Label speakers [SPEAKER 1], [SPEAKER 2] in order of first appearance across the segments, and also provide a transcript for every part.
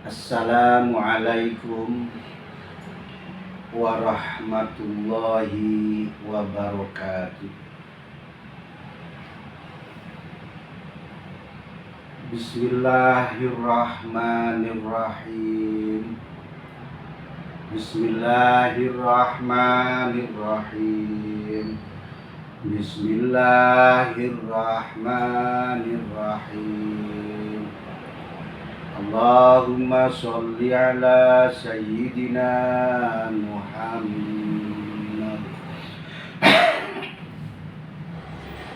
[SPEAKER 1] Assalamualaikum warahmatullahi wabarakatuh. Bismillahirrahmanirrahim. Bismillahirrahmanirrahim. Bismillahirrahmanirrahim. Allahumma sholli ala sayyidina Muhammad.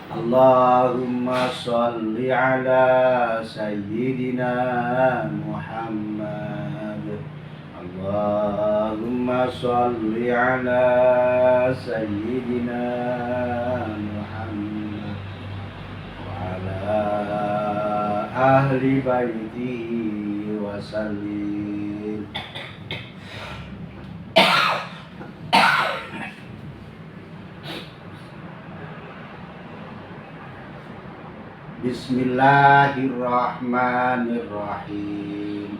[SPEAKER 1] Allahumma sholli ala sayyidina Muhammad. Allahumma sholli ala sayyidina Muhammad wa ala ahli baitihi wa sallim. Bismillahirrahmanirrahim.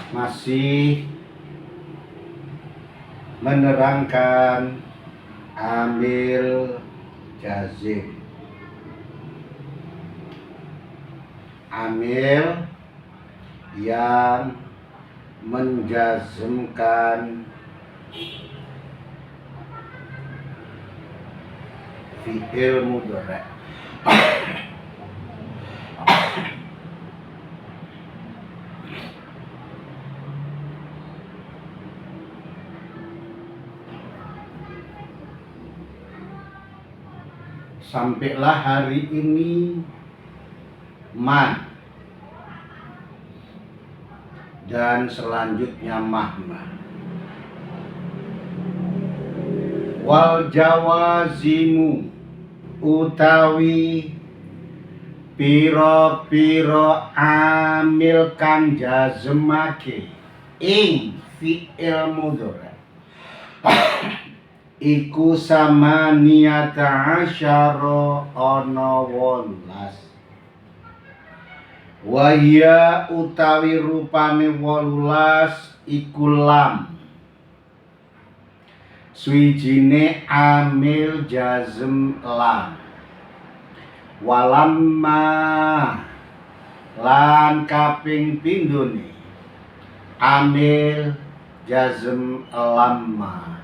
[SPEAKER 1] Masih menerangkan amil jazim. Amil yang menjazmkan fi'il mudhari'. Sampailah hari ini man dan selanjutnya mahma. Wal jawazimu utawi piro-piro amil kang jazmake ing fi'il mudhari' iku samaniyata asyara ana 18. Wahya utawi rupane 18 iku lam, suwijine amil jazm lam. Walamma lan kaping pindhone amil jazm lamma.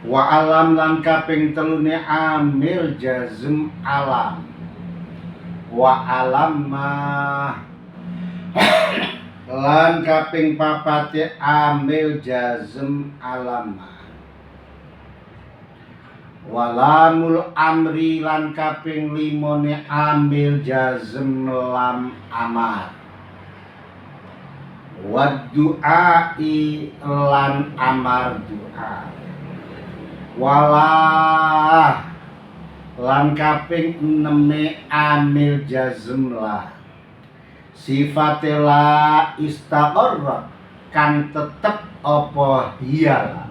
[SPEAKER 1] Wa alam lan kaping telune amil jazm alam. Wa alamma lan kaping papate amil jazm alamma. Walamul amri lan kaping limone amil jazm lam amar. Wad du'ai lan amar du'a. Walah lan kaping 6 amil jazm la. Sifate la istaqarra kan tetep apa hiya,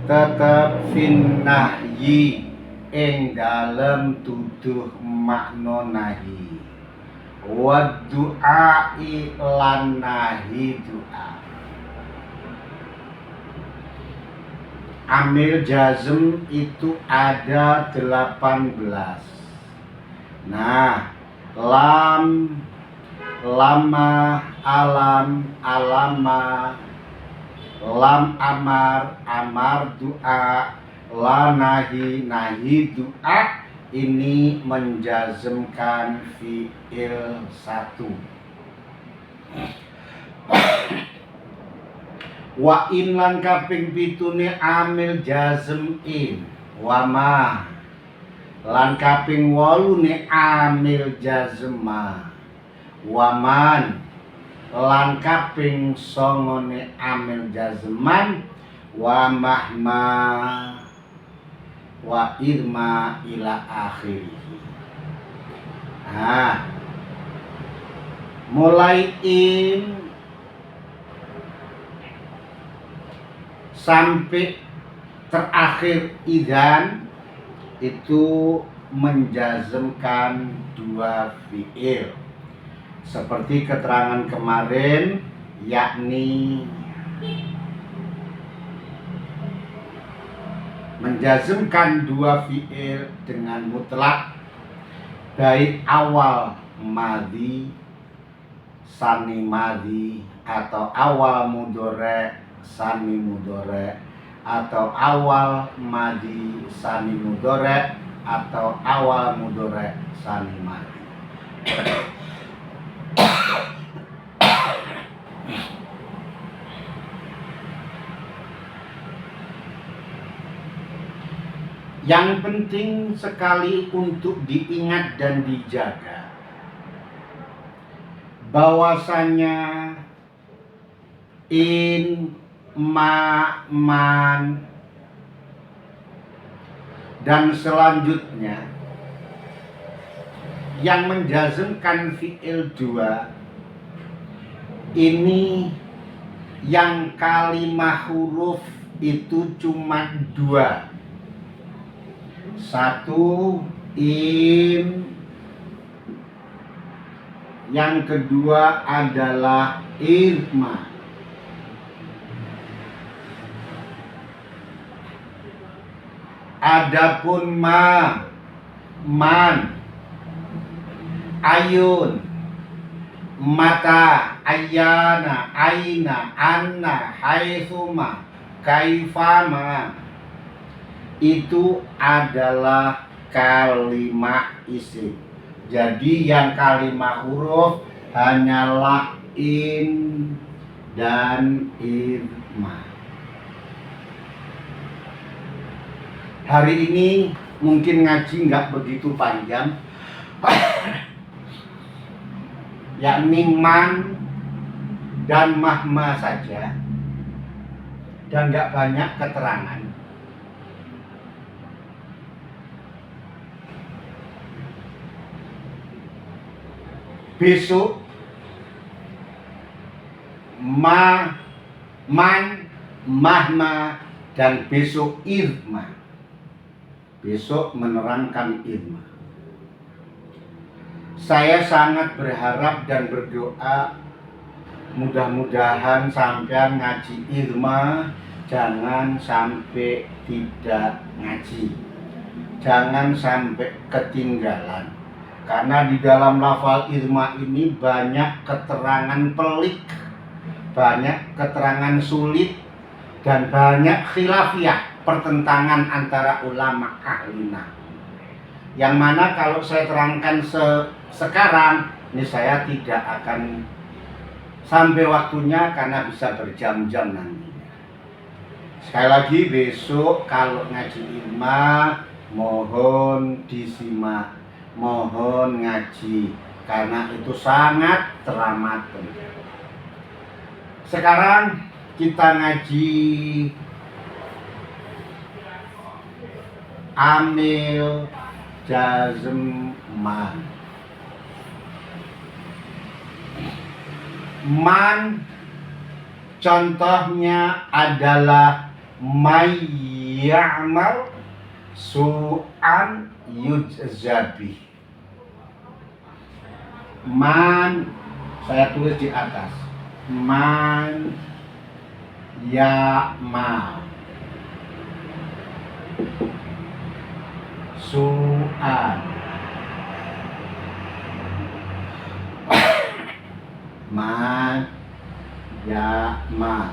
[SPEAKER 1] tetep fin nahyi ing dalem tuduh makna nahi. Wad du'ai lan nahi du'a. Amil jazm itu ada 18. Nah, lam, lama, alam, alama, lam amar, amar du'a, la nahi, nahi du'a. Ini menjazmkan fi'il 1. Wa in lan kaping 7 amil jazm in. Wa ma lan kaping 8 amil jazm ma. Wa man lan kaping 9 amil jazman. Wa mahma wa idma ila akhirih. Nah, mulai in sampai terakhir idzan itu menjazmkan dua fiil seperti keterangan kemarin, yakni menjazmkan dua fiil dengan mutlak baik awal madhi sani madhi atau awal mudhari sani mudhari atau awal madhi sani mudhari atau awal mudhari sani madhi. Yang penting sekali untuk diingat dan dijaga bahwasanya in, ma, man dan selanjutnya yang menjazmkan fi'il dua ini, yang kalimah huruf itu cuma dua. Satu in, yang kedua adalah idma. Adapun ma, man, ayun, mata, ayana, aina, anna, haitsuma, kaifama, itu adalah kalimah isim. Jadi yang kalimah huruf hanyalah in dan idma. Hari ini mungkin ngaji nggak begitu panjang, yakni man dan mahma saja, dan nggak banyak keterangan. Besok man, mahma, dan besok idma. Besok menerangkan idma. Saya sangat berharap dan berdoa mudah-mudahan sampai ngaji idma jangan sampai tidak ngaji, jangan sampai ketinggalan. Karena di dalam lafal idma ini banyak keterangan pelik, banyak keterangan sulit, dan banyak khilafiyah, pertentangan antara ulama ahli nahwu. Yang mana kalau saya terangkan sekarang, ini saya tidak akan sampai waktunya karena bisa berjam-jam nanti. Sekali lagi besok kalau ngaji idma mohon disimak, mohon ngaji, karena itu sangat teramat penting. Sekarang kita ngaji amil jazm man. Man contohnya adalah may ya'mal su'an yujzabi. Man, saya tulis di atas, man ya'mal su'an, man ya'mal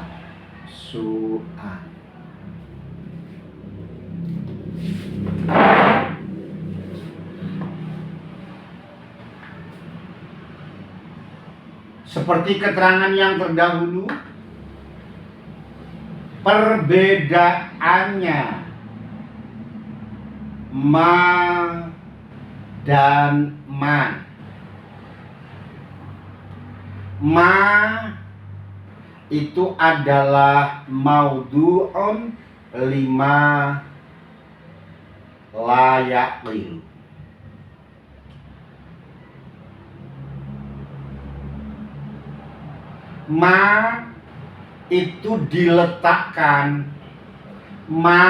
[SPEAKER 1] su'an. Seperti keterangan yang terdahulu, perbedaannya ma dan man. Ma itu adalah maudhu'un lima layak liru. Ma itu diletakkan, ma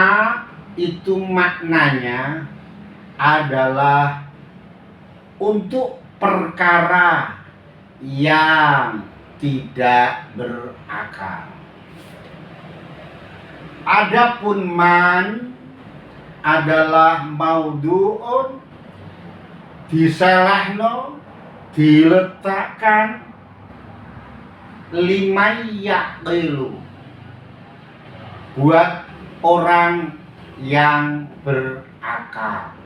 [SPEAKER 1] itu maknanya adalah untuk perkara yang tidak berakal. Adapun man adalah maudu'un, diselehno, diletakkan limayyaqilu, buat orang yang berakal.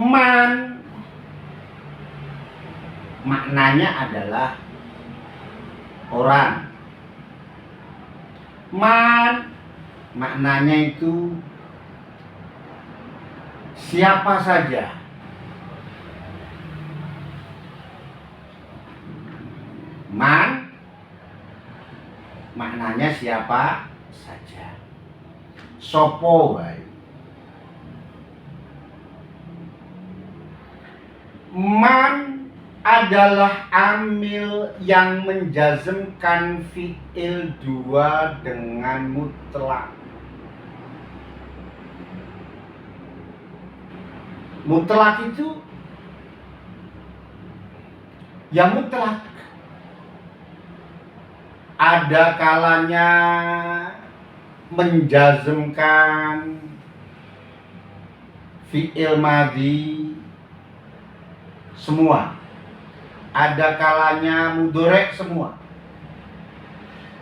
[SPEAKER 1] Man maknanya adalah orang. Man maknanya itu siapa saja. Man maknanya siapa saja. Sopo wae. Man adalah amil yang menjazmkan fi'il dua dengan mutlak. Mutlak itu ya mutlak. Ada kalanya menjazmkan fi'il madhi semua. Ada kalanya mudhari' semua.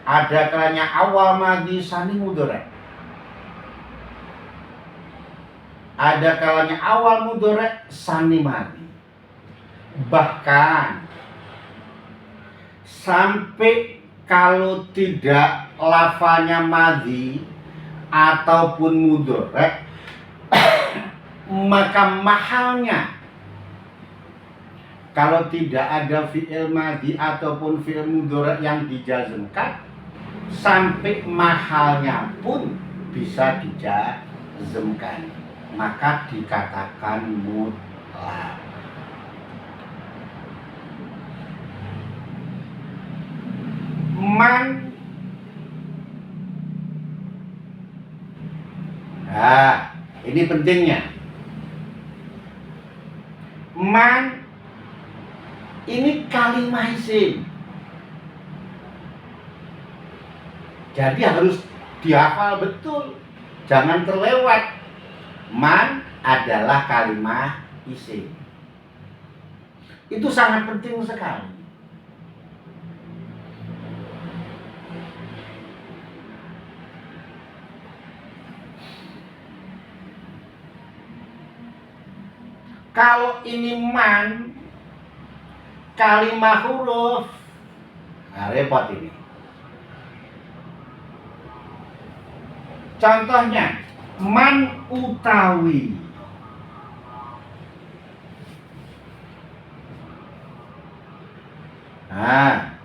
[SPEAKER 1] Ada kalanya awal madhi sani mudhari'. Ada kalanya awal mudhari' sani madhi. Bahkan sampai kalau tidak lafanya madhi ataupun mudhari' maka mahalnya, kalau tidak ada fi'il madhi ataupun fi'il mudhari' yang dijazmkan, sampai mahalnya pun bisa dijazmkan, maka dikatakan mutlak. Man, nah ini pentingnya. Man ini kalimah isim, jadi harus dihafal betul, jangan terlewat. Man adalah kalimah isim, itu sangat penting sekali. Kalau ini man kalimah huruf, nah repot ini. Contohnya man utawi. Nah,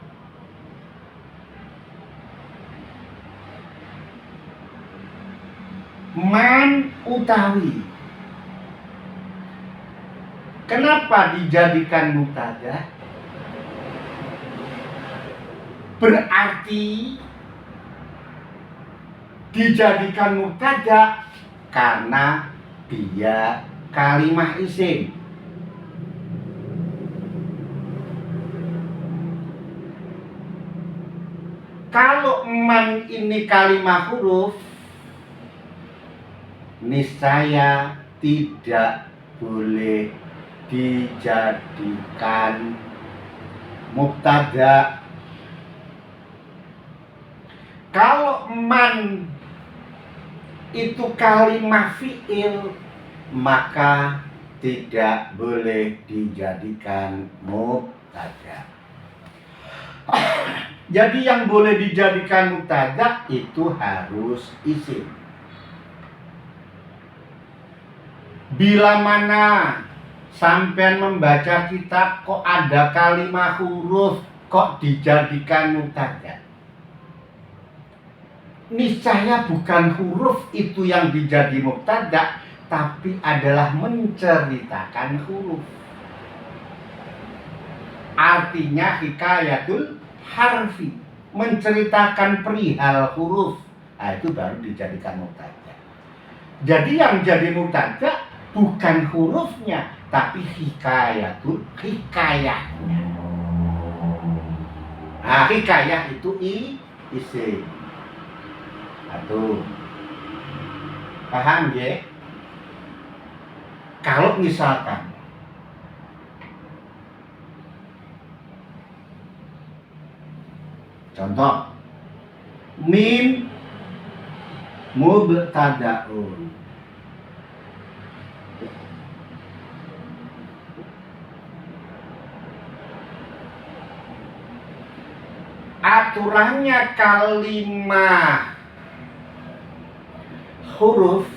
[SPEAKER 1] man utawi. Kenapa dijadikan mubtada? Berarti dijadikan mubtada karena dia kalimah isim. Kalau man ini kalimah huruf, niscaya tidak boleh dijadikan mubtada. Kalau man itu kalimah fi'il, maka tidak boleh dijadikan mubtada. Jadi yang boleh dijadikan mubtada itu harus isim. Bila mana sampean membaca kitab kok ada kalimat huruf kok dijadikan mubtada, niscaya bukan huruf itu yang dijadi mubtada, tapi adalah menceritakan huruf. Artinya hikayatul harfi, menceritakan perihal huruf. Nah, itu baru dijadikan mubtada. Jadi yang jadi mubtada bukan hurufnya, tapi hikayatul hikayahnya. Nah, hikayah itu isim. Aduh, paham ya? Kalau misalkan contoh mim mubtadaun, aturannya kalimat huruf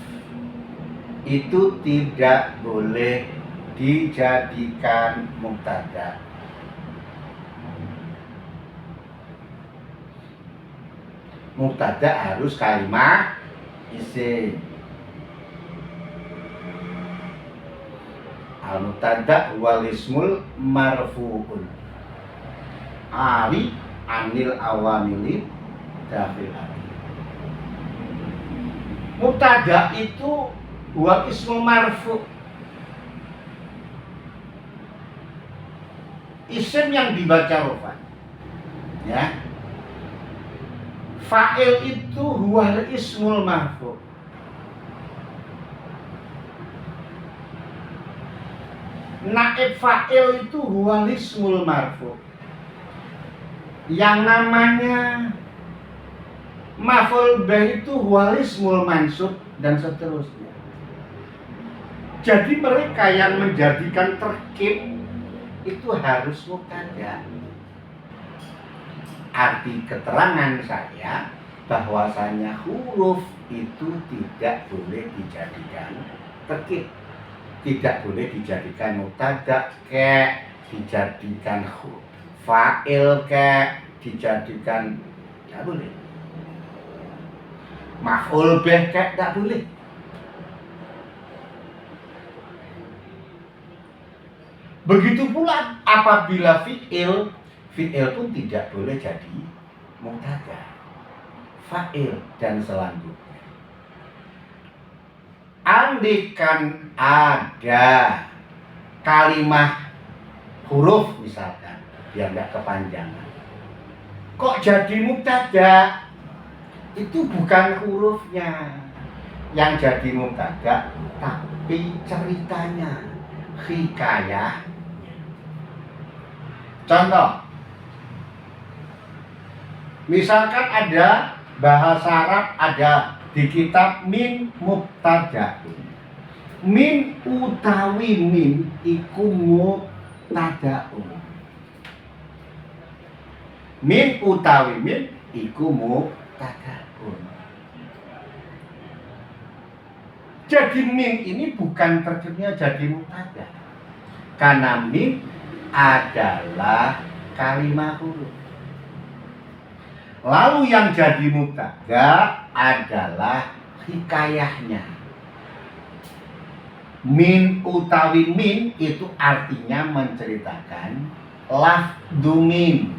[SPEAKER 1] itu tidak boleh dijadikan mubtada. Mubtada harus kalimat isim. Al-mubtada wal ismul marfu'un ari anil awamili dakhilati. Mubtada itu wal ismul marfu', isim yang dibaca rofa, ya. Fa'il itu huwal ismul marfu'. Naib fa'il itu huwal ismul marfu'. Yang namanya maf'ul bih itu huwal ismul mansub dan seterusnya. Jadi mereka yang menjadikan terkib itu harus mubtada. Arti keterangan saya bahwasanya huruf itu tidak boleh dijadikan terkib, tidak boleh dijadikan mubtada, kayak dijadikan fa'il, kayak dijadikan tidak boleh. Maf'ul bih kayak tidak boleh. Begitu pula apabila fi'il pun tidak boleh jadi mubtada, fa'il dan selanjutnya. Andikan ada kalimat huruf misalkan, biar nggak kepanjangan, kok jadi mubtada, itu bukan hurufnya yang jadi mubtada, tapi ceritanya, hikayah. Contoh, misalkan ada bahasa Arab, ada di kitab min mubtadaun. Min utawi min iku mubtadaun. Min utawi min iku mubtadaun. Jadi min ini bukan terjemahnya jadi mubtada, karena min adalah kalimat huruf. Lalu yang jadi mubtada adalah hikayahnya. Min utawi min itu artinya menceritakan lafdzu min,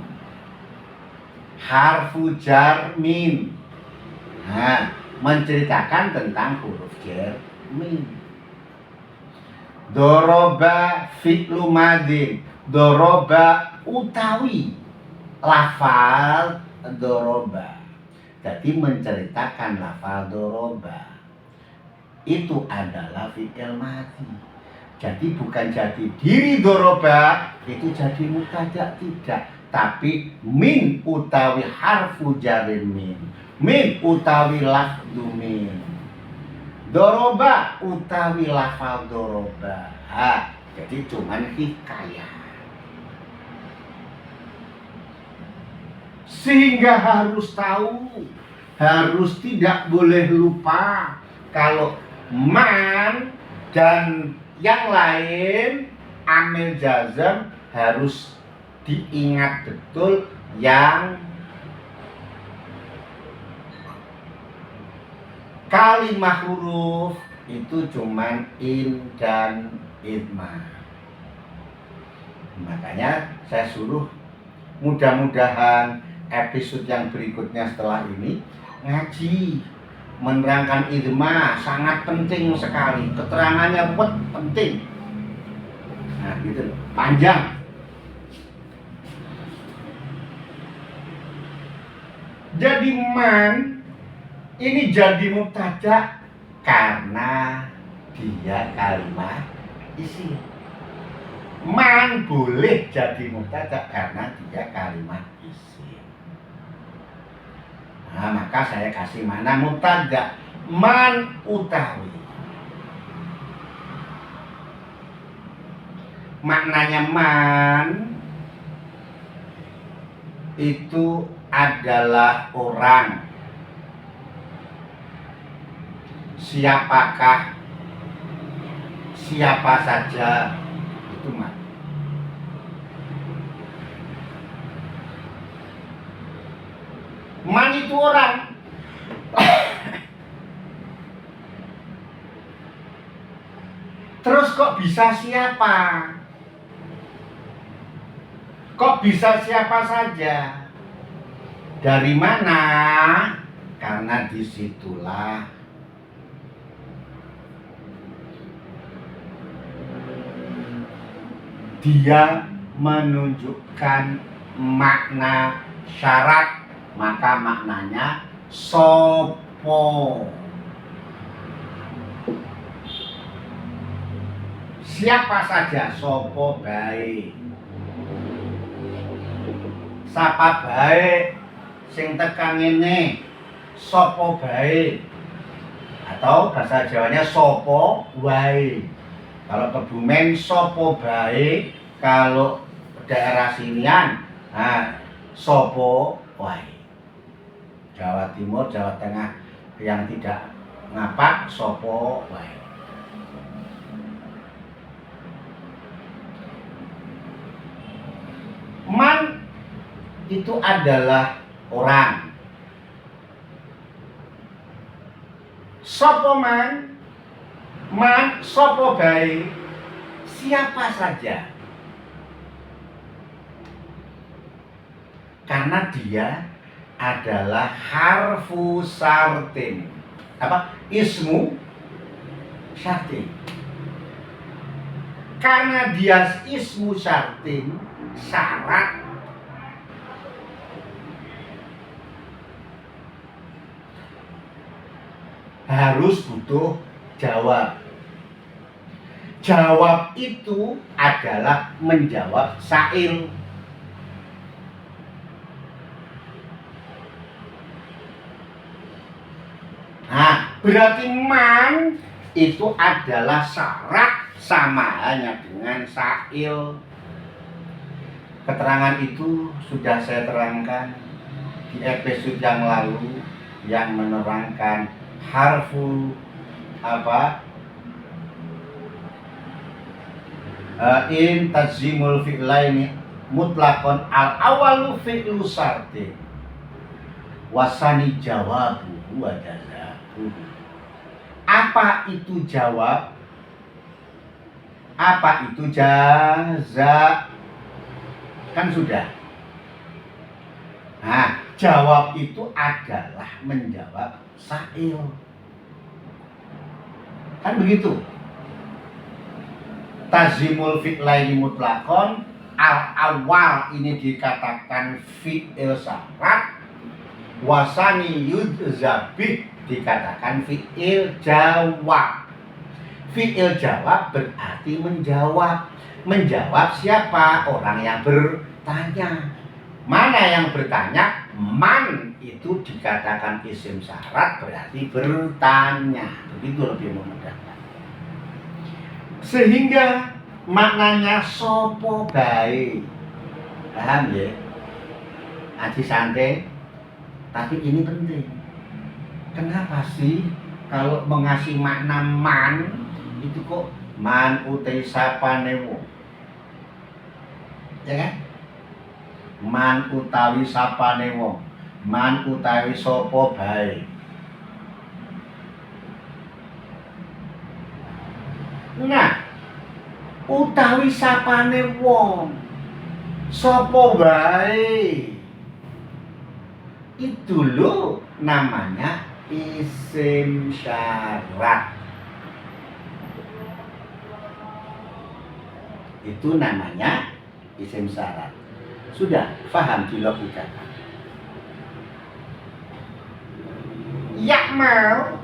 [SPEAKER 1] harfu jar min. Nah, menceritakan tentang huruf jar min. Doroba fi'lu madin, doroba utawi lafal doroba, jadi menceritakan lafal doroba itu adalah fi'il madhi. Jadi bukan jadi diri doroba itu jadi mubtada, tidak, tapi min utawi harfu jarin min utawi lafdzu min, doroba utawi lafal doroba. Jadi cuman hikayah. Sehingga harus tahu, harus tidak boleh lupa kalau man Dan yang lain amil jazm harus diingat betul, yang kalimah huruf itu cuman in dan idma. Makanya saya suruh mudah-mudahan episode yang berikutnya setelah ini ngaji menerangkan idma, sangat penting sekali, keterangannya penting. Nah gitu, panjang. Jadi man ini jadi mubtada karena dia kalimat isim. Man boleh jadi mubtada karena dia kalimat isim. Nah, maka saya kasih mana mubtada, man utawi. Maknanya man itu adalah orang. Siapakah? Siapa saja, itu man. Man itu orang. Terus kok bisa siapa? Kok bisa siapa saja? Dari mana? Karena disitulah dia menunjukkan makna syarat, maka maknanya sopo. Siapa saja, sopo baik. Sapa baik sing tekan ini, sopo baik. Atau bahasa Jawanya sopo wae. Kalau Kebumen sopo baik, kalau daerah sinian, nah sopo wae. Jawa Timur, Jawa Tengah yang tidak ngapak sopo wae. Man itu adalah orang. Sopo man, man sopo baik, siapa saja. Karena dia adalah harfu syartin. Apa? Ismu syartin. Karena dia ismu syartin, syarat, harus butuh jawab. Jawab itu adalah menjawab sa'il. Nah, berarti man itu adalah syarat, sama halnya dengan sa'il. Keterangan itu sudah saya terangkan di episode yang lalu yang menerangkan harfu apa? In tazimul fi'laini mutlaqon al awalu fi'lu syartin wasani jawabu wa jazabu. Apa itu jawab? Apa itu jaza? Kan sudah. Nah, jawab itu adalah menjawab sa'il. Kan begitu. Tazimul fi'laini mutlaqon, al awal ini dikatakan fi'il syarat, wasani yudzabih dikatakan fi'il jawab. Fi'il jawab berarti menjawab. Menjawab siapa? Orang yang bertanya. Mana yang bertanya? Man itu dikatakan isim syarat berarti bertanya. Begitu lebih memudahkan. Sehingga maknanya sopo baik. Paham ya? Aji santai. Tapi ini penting. Kenapa sih kalau mengasih makna man Itu kok man utai sapane wong. Ya kan? Man utawi sapane wong. Man utawi sapa bae. Nah, utawi sapane wong. Sapa bae. Itu loh namanya isim syarat. Itu namanya isim syarat. Sudah paham di logika? Ya'mal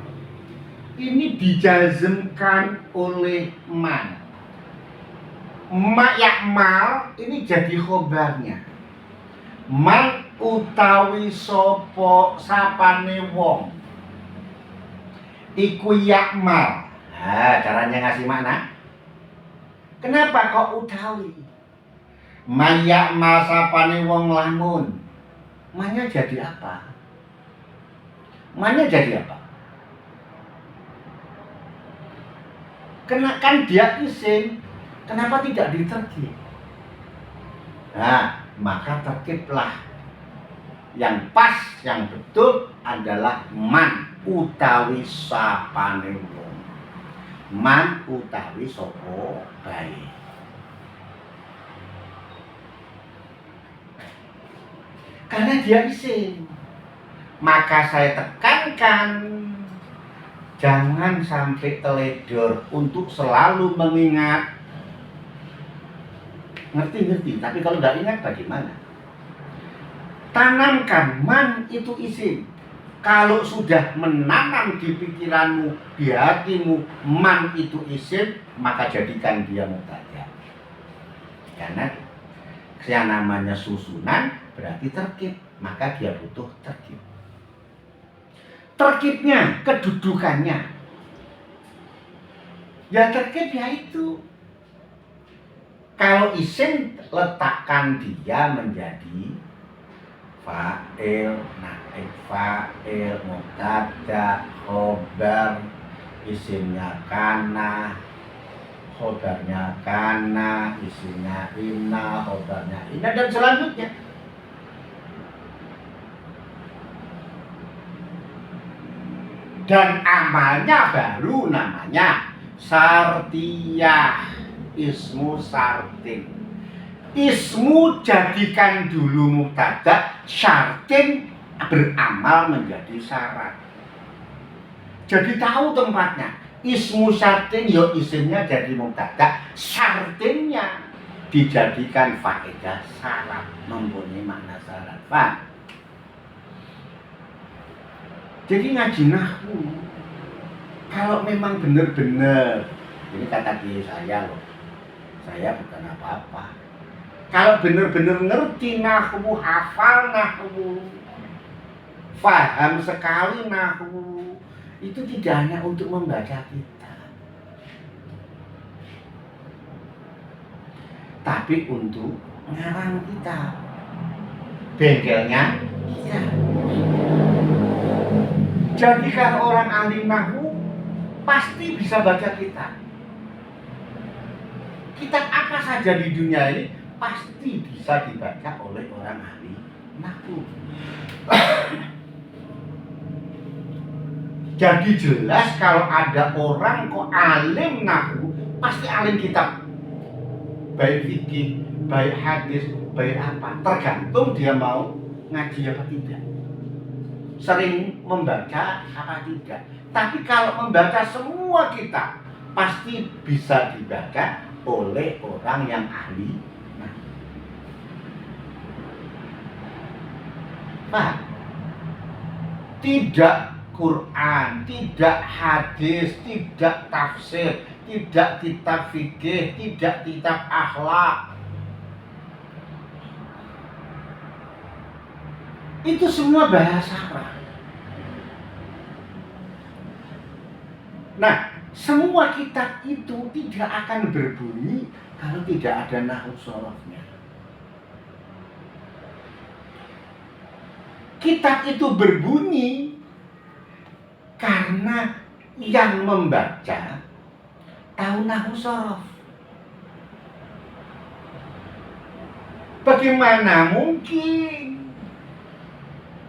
[SPEAKER 1] ini dijazmkan oleh man. Ya'mal ini jadi khobarnya. Man utawi sapa sapane wong iku ya'mal. Nah, caranya ngasih makna. Kenapa kok utawi? Man ya'mal sapane wong lamun. Mannya jadi apa? Mannya jadi apa? Kan dia isim. Kenapa tidak diterkib? Nah, maka terkiblah. Yang pas, yang betul adalah man utawi sapane wong. Man utawi sapa bae. Karena dia isim. Maka saya tekankan jangan sampai teledor untuk selalu mengingat. Ngerti, tapi kalau nggak ingat bagaimana? Tanamkan man itu isim. Kalau sudah menanam di pikiranmu, di hatimu, man itu isim, maka jadikan dia mubtada. Karena yang namanya susunan berarti terkib, maka dia butuh terkib. Terkibnya, kedudukannya. Ya terkib ya itu. Kalau isim letakkan dia menjadi fa'il, naib fa'il, mubtada, khobar, isimnya kana, khobarnya kana, isimnya inna, khobarnya inna, dan selanjutnya. Dan amalnya baru namanya sartiyah, ismu sartin. Ismu jadikan dulu mubtada, syartin beramal menjadi syarat. Jadi tahu tempatnya. Ismu syartin yo isimnya jadi mubtada, syartinnya dijadikan faedah syarat, mempunyai makna syarat. Pak. Jadi ngaji nahwu kalau memang benar-benar, ini kata diri saya loh, saya bukan apa-apa. Kalau benar-benar ngerti nahwu, hafal nahwu, paham sekali nahwu, itu tidak hanya untuk membaca kitab, tapi untuk ngarang kitab. Bengkelnya kita. Jadi kalau orang ahli nahwu pasti bisa baca kitab. Kitab apa saja di dunia ini pasti bisa dibaca oleh orang ahli nahwu. Jadi jelas kalau ada orang kok alim nahwu, pasti alim kitab. Baik fikih, baik hadis, baik apa, tergantung dia mau ngaji apa tidak. Sering membaca apa tidak. Tapi kalau membaca semua kitab pasti bisa dibaca oleh orang yang ahli. Nah, tidak Quran, tidak hadis, tidak tafsir, tidak kitab fikih, tidak kitab akhlak. Itu semua bahasa Arab. Nah, semua kitab itu tidak akan berbunyi kalau tidak ada nahwu sholofnya. Kitab itu berbunyi karena yang membaca tahu nahwu sorof. Bagaimana mungkin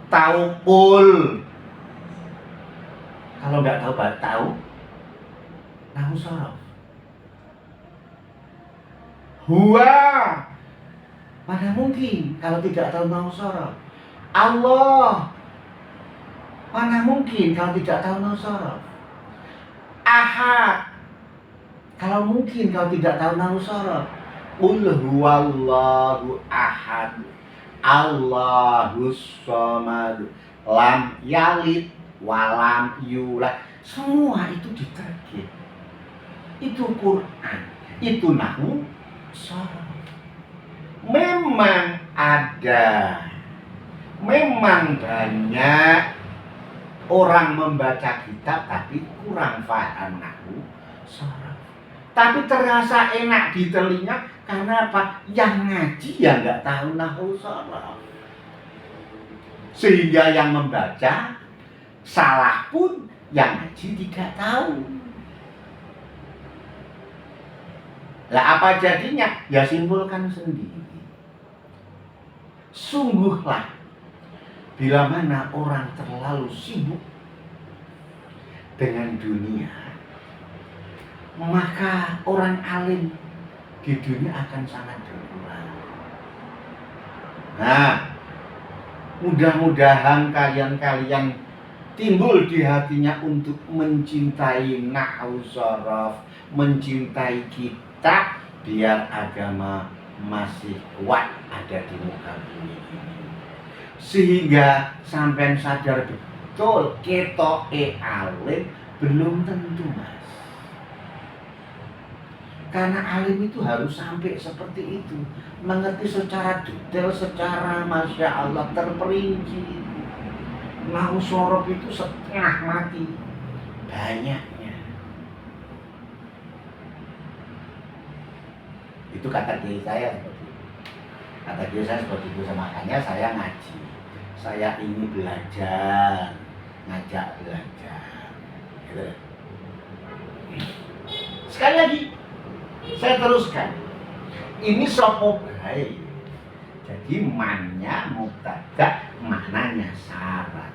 [SPEAKER 1] tahu kul kalau nggak tahu nahwu sorof. Huwa, mana mungkin kalau tidak tahu nahwu sorof. Allah, mana mungkin kalau tidak tahu nahwu sorof. Ahad, kalau mungkin kalau tidak tahu nahwu sorof. Qul huwallahu ahad, Allahus samad, lam yalid walam yulad. Semua itu diterkit. Itu Quran, itu nahwu sorof. Memang ada, memang banyak orang membaca kitab tapi kurang paham nahwu sorof. Tapi terasa enak di telinga karena apa? Yang ngaji ya nggak tahu nahwu sorof. Sehingga yang membaca salah pun yang ngaji tidak tahu. Lah apa jadinya? Ya simpulkan sendiri. Sungguhlah bila mana orang terlalu sibuk dengan dunia, maka orang alim di dunia akan sangat berkurang. Nah, mudah-mudahan kalian timbul di hatinya untuk mencintai nahwu sorof, mencintai kita biar agama masih kuat ada di muka bumi ini. Sehingga sampai sadar betul ketoke alim belum tentu, Mas. Karena alim itu harus sampai seperti itu, mengerti secara detail, secara masya Allah terperinci. Nahwu sorof itu setengah mati banyaknya. Itu kata diri saya seperti itu. Kata diri saya seperti itu, makanya saya ngaji. Saya ini belajar, ngajak belajar. Gitu. Sekali lagi saya teruskan. Ini sopo baik. Jadi mannya mubtada, maknanya syarat.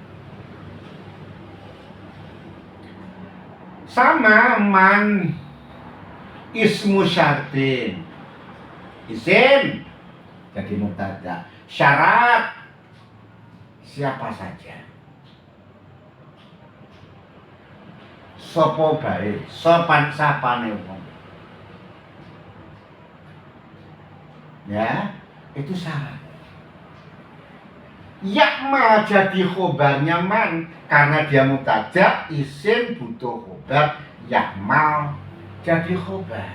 [SPEAKER 1] Sama man ismu syartin. Isim jadi mubtada. Syarat siapa saja. Sopo baik, sopan sapane wong. Ya, itu syarat. Yakma jadi khobarnya man karena dia mubtada, isim butuh khobar, yakmal jadi khobar.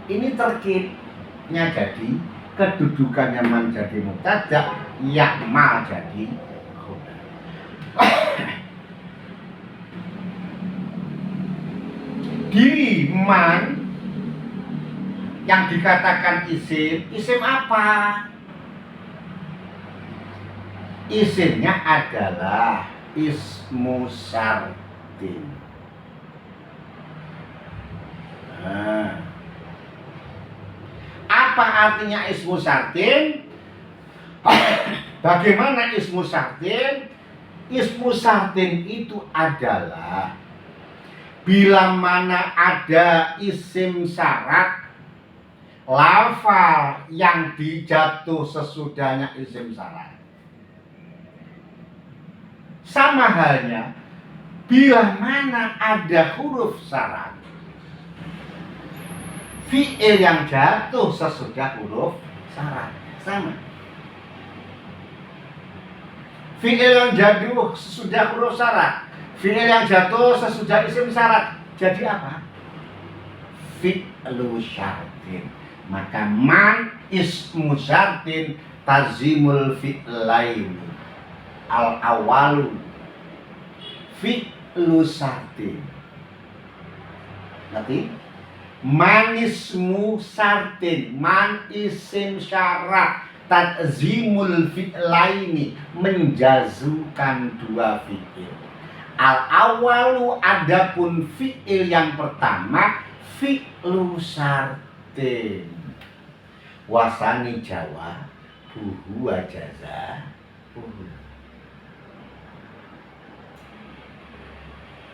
[SPEAKER 1] Ini terkitnya jadi kedudukannya man jadi mubtada, yakmal jadi khobar. Di man yang dikatakan isim, isim apa? Isimnya adalah ismu syartin. Nah, apa artinya ismu syartin? Bagaimana ismu syartin? Ismu syartin itu adalah bila mana ada isim syarat, lafal yang dijatuh sesudahnya isim syarat. Sama halnya bila mana ada huruf syarat, fi'il yang jatuh sesudah huruf syarat. Sama. Fi'il yang jatuh sesudah huruf syarat, fi'il yang jatuh sesudah isim syarat, jadi apa? Fi'lu syartin. Maka man ismu syartin tazimul fi'lain. Al-awalu fi'lu syartin. Ngerti? Man ismu syartin, man isim syarat, tazimul fi'laini, menjazukan dua fi'il. Al awalu adapun fi'il yang pertama fi'lu syartin. Wasani Jawa buhu wa jaza.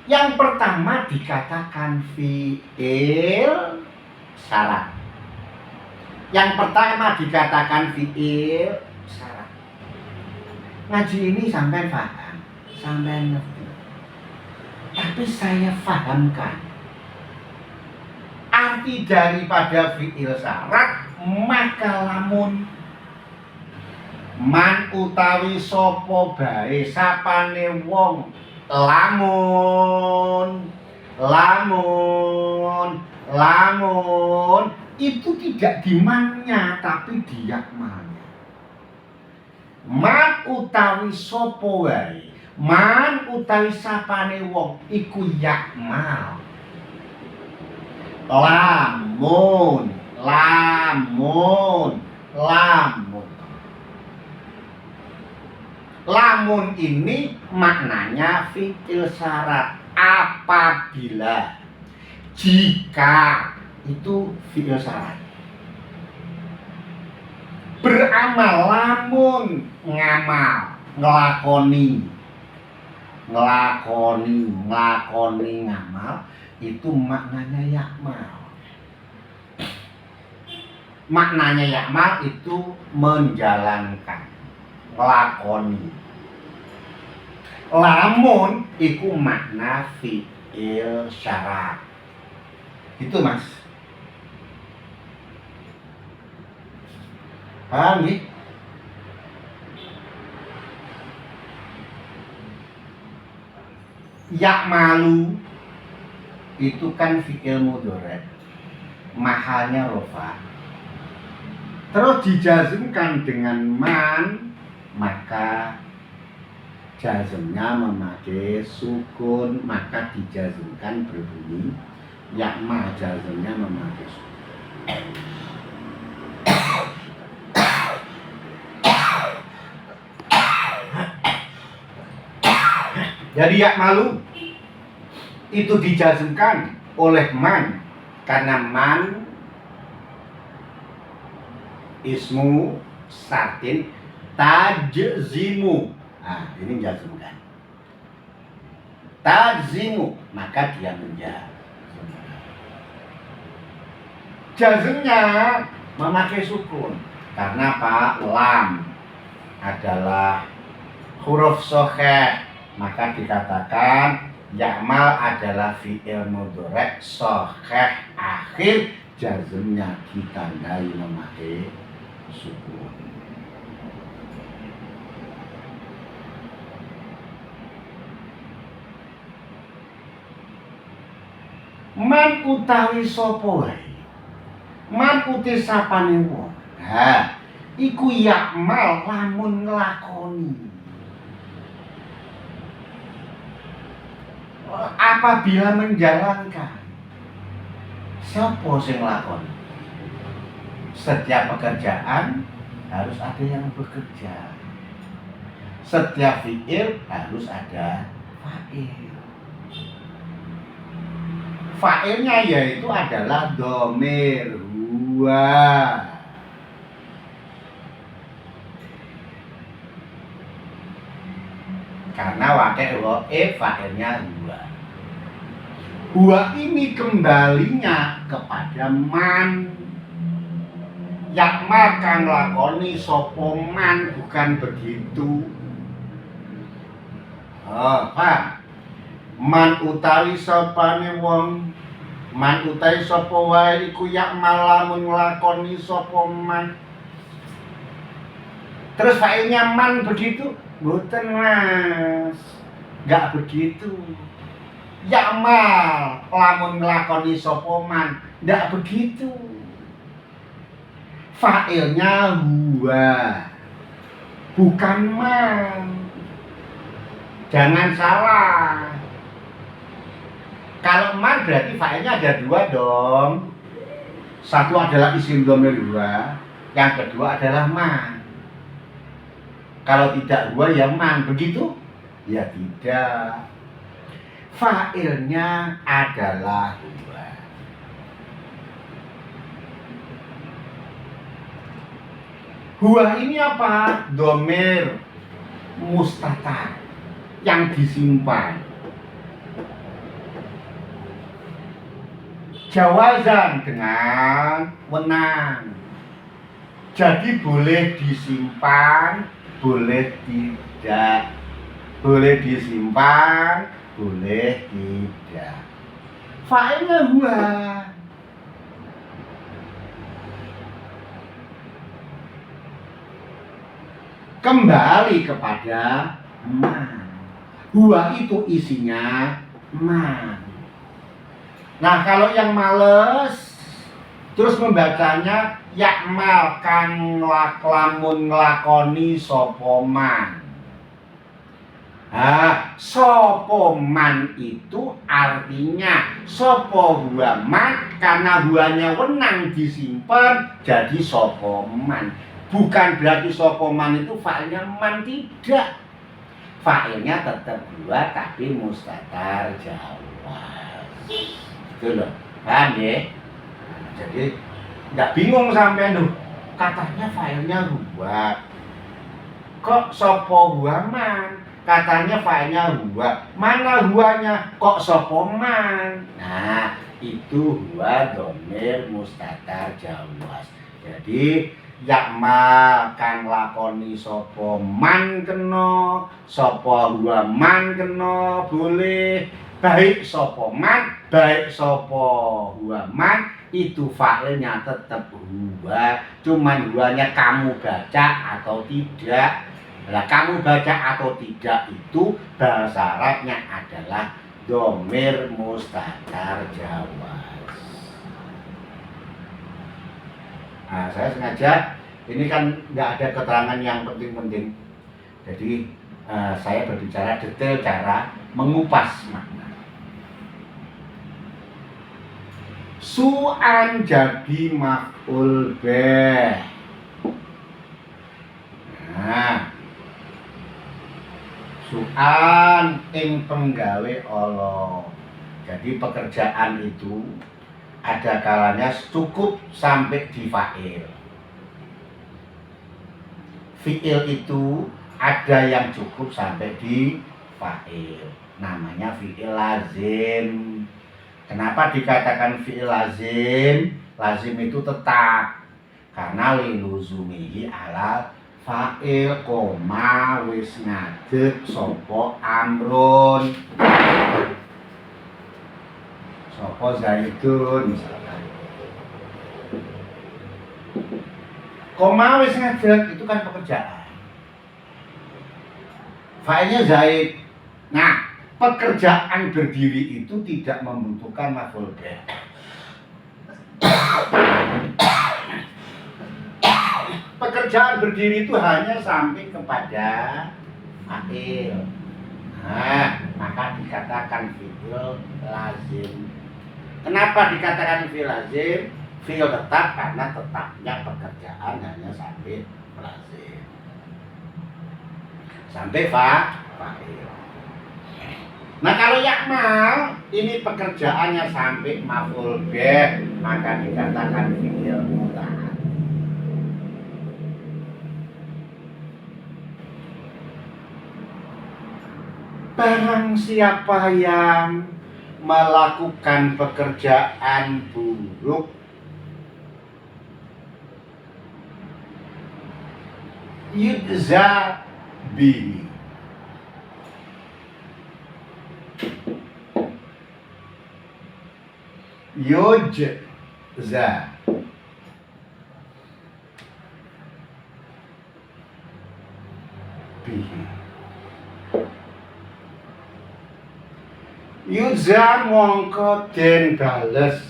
[SPEAKER 1] Yang pertama dikatakan fi'il syarat. Yang pertama dikatakan fi'il syarat. Ngaji ini sampai paham, sampai ngerti. Tapi saya fahamkan arti daripada fi'il syarat, maka lamun man utawi sapa bae sapane wong lamun itu tidak dimannya tapi diyakmalnya. Man utawi sapa wae, man utawi sapane wong iku yakmal. Lamun ini maknanya fi'il syarat. Apabila, jika itu fi'il syarat. Beramal, lamun ngamal, ngelakoni ngamal, itu maknanya yakmal. Maknanya yakmal itu menjalankan, ngelakoni. Lamun iku makna fi'il syarat. Itu Mas. Paham nih? Yakmalu itu kan fi'il mudhari', mahalnya rofa. Terus dijazmkan dengan man, maka jazmnya memakai sukun, maka dijazmkan berbunyi yakma, jazmnya memakai sukun. Jadi yakmalu itu dijazmkan oleh man, karena man ismu syartin tajzimu. Nah, ini jazmkan. Tajzimu, maka dia menjazm. Jazmnya memakai sukun. Karena apa? Lam adalah huruf shahih, maka dikatakan yakmal adalah fi'il mudhari' shahih akhir, jazmnya ditandai memakai sukun. Man utawi sapa wae, man uti sapane wong, ha iku yakmal lamun nglakoni. Apabila menjalankan, siapa sing nglakoni? Setiap pekerjaan harus ada yang bekerja. Setiap fi'il harus ada fa'il. Fa'ilnya yaitu adalah dhamir huwa. Karena wakil fa'ilnya huwa. Huwa ini kembalinya kepada man. Yakmal kang lakoni sapa man, bukan begitu. Paham? Man utawi sapane wong, man utawi sapa wae iku yakmal lamun nglakoni sapa man. Terus fa'ilnya man begitu? Mboten Mas, enggak begitu. Yakmal lamun nglakoni sapa man, enggak begitu. Fa'ilnya huwa, bukan man. Jangan salah. Kalau man berarti fa'ilnya ada dua dong. Satu adalah isim dhamir huwa, yang kedua adalah man. Kalau tidak huwa ya man, begitu? Ya tidak. Fa'ilnya adalah huwa. Huwa ini apa? Dhamir mustatar yang disimpan. Jawazan dengan wenang. Jadi boleh disimpan, boleh tidak. Boleh disimpan, boleh tidak. Fa'ilnya huwa. Kembali kepada man. Huwa itu isinya man. Nah, kalau yang males terus membacanya yakmal kang lamun nglakoni sapa man. Nah, sapa man itu artinya sapa huwa man, karena huwanya wenang disimpan jadi sapa man. Bukan berarti sapa man itu fa'ilnya man, tidak. Fa'ilnya tetap huwa tapi mustatar jawaz. Gitu loh. Paham ya? Jadi nggak bingung sampai loh, katanya fa'ilnya huwa. Kok sapa huwa man? Katanya fa'ilnya huwa. Mana huwanya? Kok sapa man? Nah, itu huwa dhamir mustatar jawaz. Jadi yakmal kang lakoni sapa man kena, sapa huwa man kena, boleh. Baik sapa man, baik sapa huwa man, itu fa'ilnya tetap huwa. Cuman huwanya kamu baca atau tidak. Nah, kamu baca atau tidak itu bahasa Arabnya adalah dhamir mustatar jawaz. Nah, saya sengaja, ini kan nggak ada keterangan yang penting-penting. Jadi saya berbicara detail cara mengupas makna. Su'an jadi maf'ul bih. Nah, su'an ing penggawe Allah. Jadi pekerjaan itu ada kalanya cukup sampai di fa'il. Fi'il itu ada yang cukup sampai di fa'il. Namanya fi'il lazim. Kenapa dikatakan fi'il lazim? Lazim itu tetap. Karena liluzumihi ala fa'il koma wis ngadeg sapa amrun, sapa zaidun misalkan. Koma wis ngadeg itu kan pekerjaan. Fa'ilnya zaid. Nah, pekerjaan berdiri itu tidak membutuhkan maf'ul bih. Pekerjaan berdiri itu hanya sampai kepada fa'il. Nah, maka dikatakan fi'il lazim. Kenapa dikatakan fi'il lazim? Fi'il tetap karena tetapnya pekerjaan hanya sampai lazim. Sampai fa'il. Nah, kalau yakmal ini pekerjaannya sampai maf'ul bih, maka dikatakan fi'il mudhari'. Barang siapa yang melakukan pekerjaan buruk, yujza bihi, yujza bihi. Yujza mongko den bales.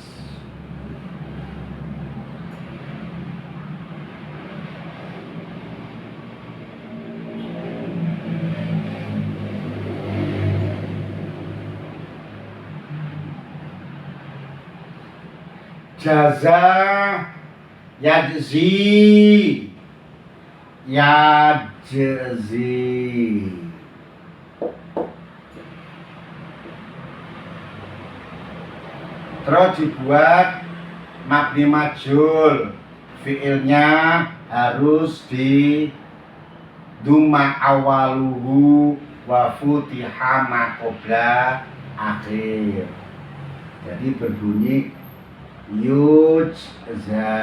[SPEAKER 1] Jaza yajzi, yajzi. Terus dibuat mabni majhul, fiilnya harus di duma awaluhu wa futiha ma qabla akhir. Jadi berbunyi yujza.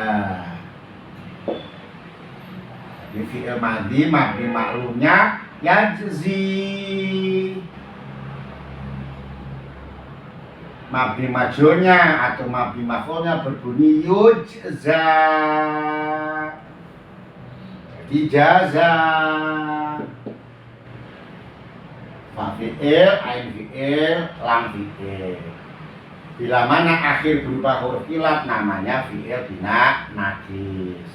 [SPEAKER 1] Di fi'il madhi mabni maklumnya yajzi. Mabni majhulnya atau mabni maf'ulnya berbunyi yujza. Jadi jaza. Fa fi'il, ain fi'il, lam fi'il. Bila mana akhir berupa huruf ilat namanya fi'il bina nakis.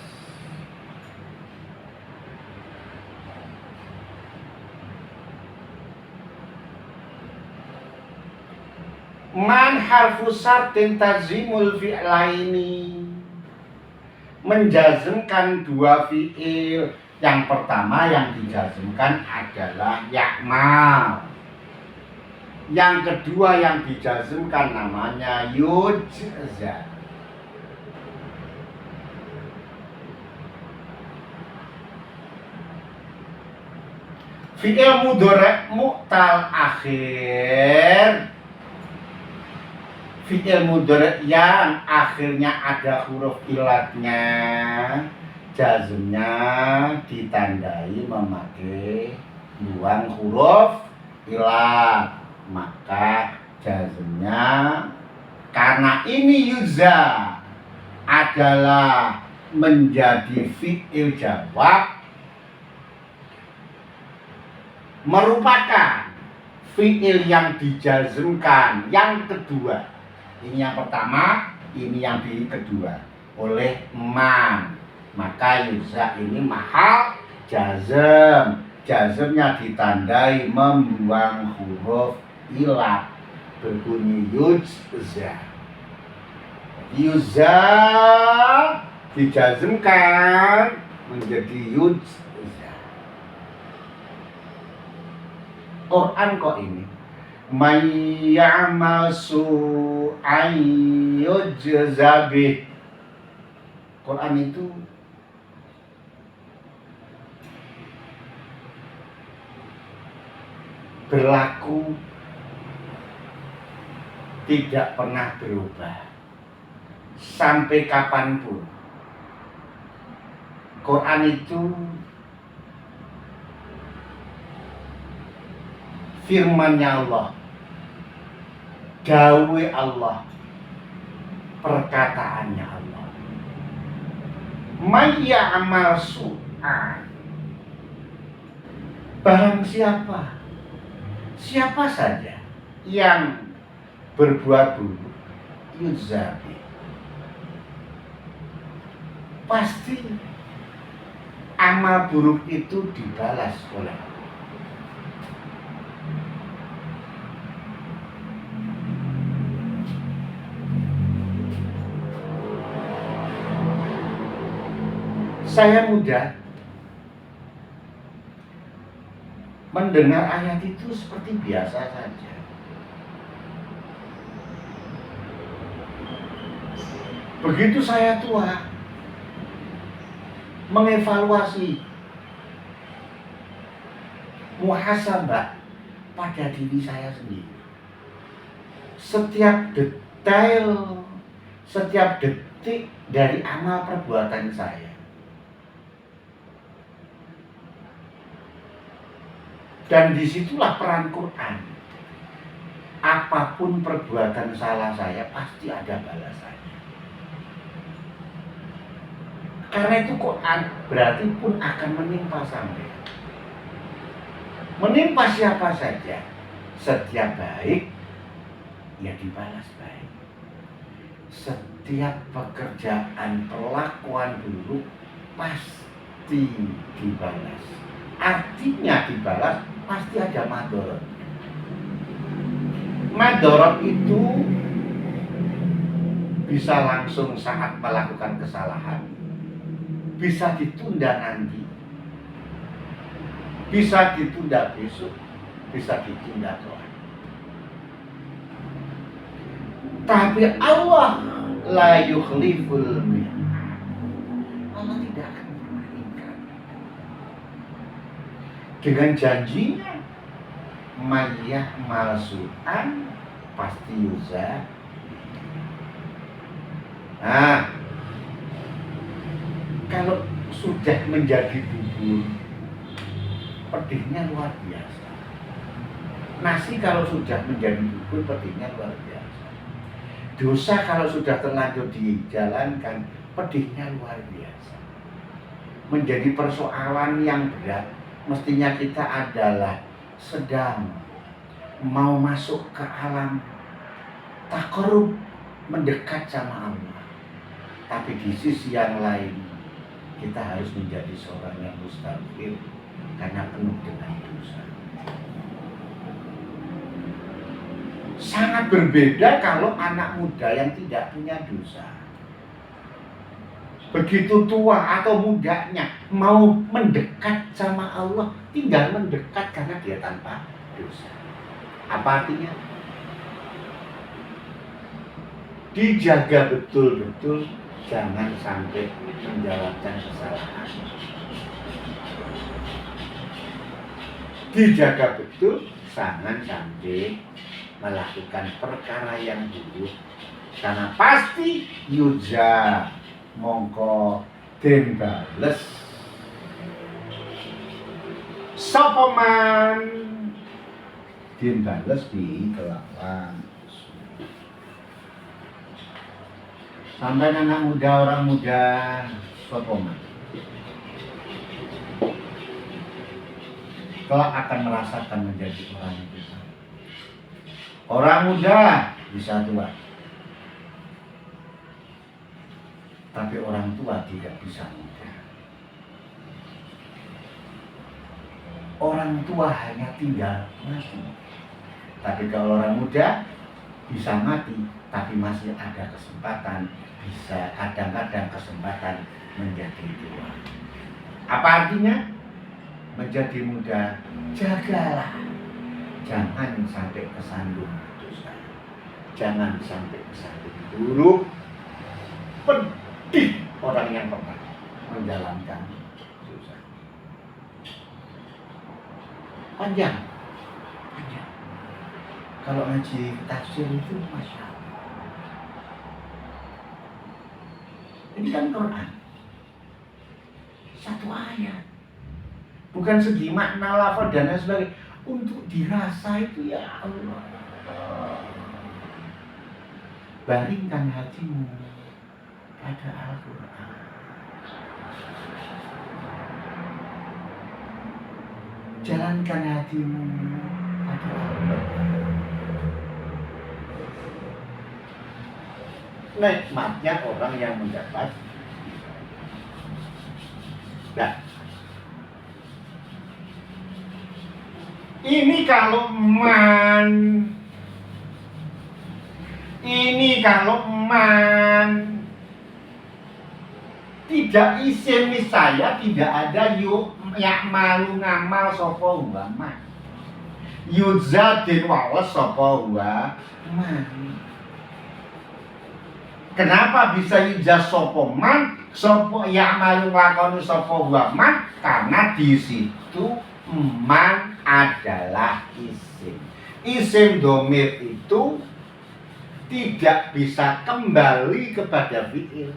[SPEAKER 1] Man harfu syartin tazimul fi'laini, menjazmkan dua fi'il. Yang pertama yang dijazmkan adalah ya'mal. Yang kedua yang dijazmkan namanya yujza. Fi'il mudhari' mu'tal akhir, fi'il mudhari' yang akhirnya ada huruf ilatnya, jazmnya ditandai memakai dua huruf ilat. Maka jazmnya karena ini yujza adalah menjadi fi'il jawab, merupakan fi'il yang dijazmkan yang kedua. Ini yang pertama, ini yang di kedua oleh man. Maka yujza ini mahal jazm. Jazmnya ditandai membuang huruf ilat, berbunyi yujza. Yujza dijazmkan menjadi yujza. Quran kok ini may ya'mal su'an yujza bih. Quran itu berlaku tidak pernah berubah sampai kapanpun. Quran itu firman-Nya Allah, dawe Allah, perkataannya Allah. May ya'mal su'an, barang siapa saja yang berbuat buruk, yujza bih, pasti amal buruk itu dibalas oleh Allah. Saya muda mendengar ayat itu seperti biasa saja. Begitu saya tua, mengevaluasi, muhasabah pada diri saya sendiri. Setiap detail, setiap detik dari amal perbuatan saya. Dan disitulah peran Quran. Apapun perbuatan salah saya pasti ada balasannya. Karena itu Quran berarti pun akan menimpa sampai. Menimpa siapa saja. Setiap baik ya dibalas baik. Setiap pekerjaan perlakuan buruk pasti dibalas. Artinya dibalas pasti ada madorot. Madorot itu bisa langsung saat melakukan kesalahan, bisa ditunda nanti, bisa ditunda besok, bisa ditunda kelak. Tapi Allah la yukhliful mi'ad. Allah tidak akan pernah ingkar. Dengan janjinya Mayyah malsu'an pasti yuza. Nah, kalau sudah menjadi bubur, pedihnya luar biasa. Nasi kalau sudah menjadi bubur, pedihnya luar biasa. Dosa kalau sudah terlanjur dijalankan, pedihnya luar biasa. Menjadi persoalan yang berat. Mestinya kita adalah sedang mau masuk ke alam takarub, mendekat sama Allah. Tapi di sisi yang lain, kita harus menjadi seorang yang mustaghfir karena penuh dengan dosa. Sangat berbeda kalau anak muda yang tidak punya dosa. Begitu tua atau mudanya mau mendekat sama Allah, tinggal mendekat karena dia tanpa dosa. Apa artinya? Dijaga betul-betul, jangan sampai menjalankan kesalahan. Dijaga betul, jangan sampai melakukan perkara yang buruk, karena pasti yuja mongko den bales sopeman den bales di kelawan. Sampai anak muda, orang muda, sopeman kelak akan merasakan menjadi orang itu. Orang muda bisa tua, tapi orang tua tidak bisa muda. Orang tua hanya tinggal mati. Tapi kalau orang muda bisa mati, tapi masih ada kesempatan, bisa kadang-kadang kesempatan menjadi tua. Apa artinya? Menjadi muda, jagalah. Jangan sampai kesandung dosa. Jangan sampai kesandung buruk. Pedih orang yang pernah menjalankan dosa. Panjang. Kalau ngaji tafsir itu Masya Allah. Ini kan Quran. Satu ayat. Bukan segi makna lafaz dan lain sebagainya. Untuk dirasa itu ya Allah. Baringkan hatimu pada Al-Quran. Jalankan hatimu pada Al-Quran. Nikmatnya orang yang mendapat. Nah, ini kalau tidak isim saya, tidak ada yuk malu ngamal sapa wa man. Yuzadin wawas sapa wa man. Kenapa bisa yuzad sapa man? Sapa malu nglakoni sapa wa man? Karena di situ man adalah isim. Isim domir itu tidak bisa kembali kepada fi'il.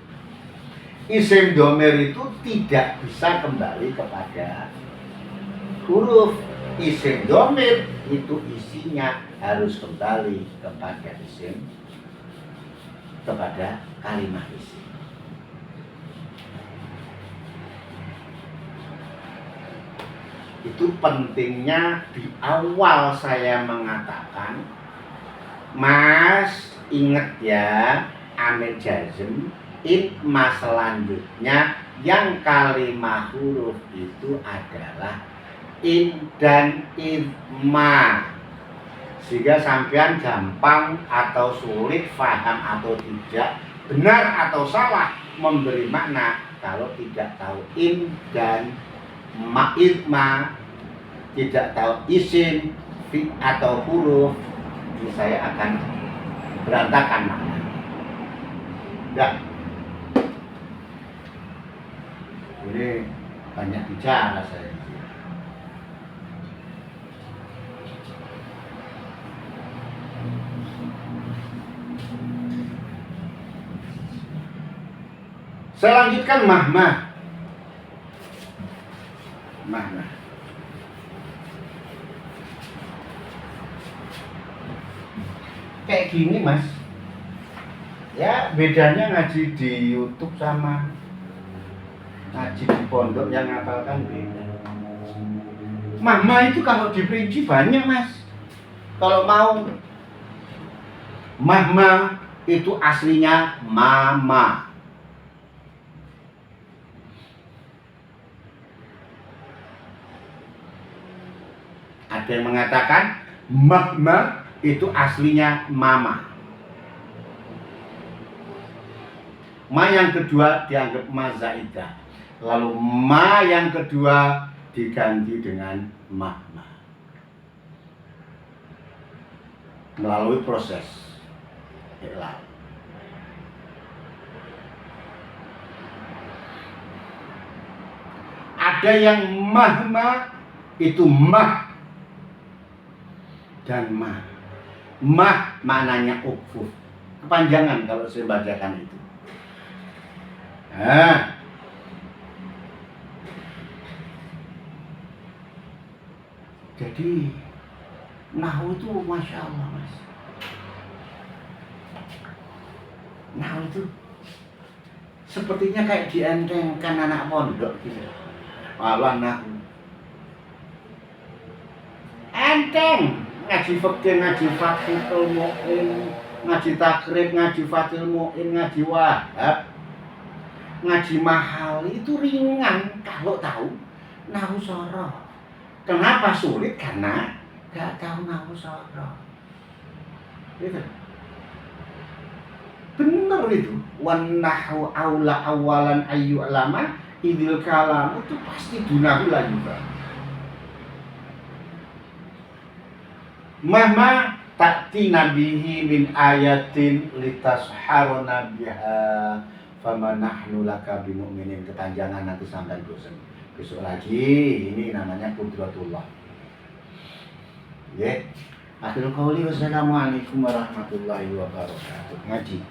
[SPEAKER 1] Isim domir itu tidak bisa kembali kepada huruf. Isim domir itu isinya harus kembali kepada isim, kepada kalimat isim. Itu pentingnya di awal saya mengatakan, Mas ingat ya, amil jazm itma selanjutnya yang kalimat huruf itu adalah in dan idma, sehingga sampean gampang atau sulit paham atau tidak, benar atau salah memberi makna kalau tidak tahu in dan idma, tidak tahu isim atau huruf. Ini saya akan berantakan maknanya. Ya. Ini banyak bicara saya. Saya lanjutkan mahmah. Mahmah. Kayak gini mas. Ya bedanya ngaji di YouTube sama ngaji di pondok yang ngapalkan beda. Mahmah itu kalau diperinci banyak mas. Kalau mau mahmah itu aslinya mama. Ada yang mengatakan mahmah itu aslinya mama. Ma yang kedua dianggap ma zaidah. Lalu ma yang kedua diganti dengan mahmah. Melalui proses ikhlas. Ada yang mahmah itu mah dan mah. Mah maknanya ukfuf. Kepanjangan kalau saya bacakan itu. Nah, jadi nahwu itu masya Allah mas. Nahwu itu sepertinya kayak dientengkan anak pondok gitu. Malah nahwu enteng, ngaji fikih, ngaji Fathul Mu'in, ngaji takrib, ngaji Fathul Mu'in, ngaji Wahab, ngaji mahal itu ringan kalau tahu nahwu soroh. Kenapa sulit? Karena gak tahu nahwu soroh. Gitu. Bener itu. Wan nahwu aula awalan ayyu alama idil kalam itu pasti dunahu la juga. Mahma ta'ti nabihi min ayatin litasharuna biha fama nahnu laka bimu'minin. Kepanjangan nanti sampai besok lagi. Ini namanya qudratullah. Ya. Akhirul qauli wassalamualaikum warahmatullahi wabarakatuh. Ngaji.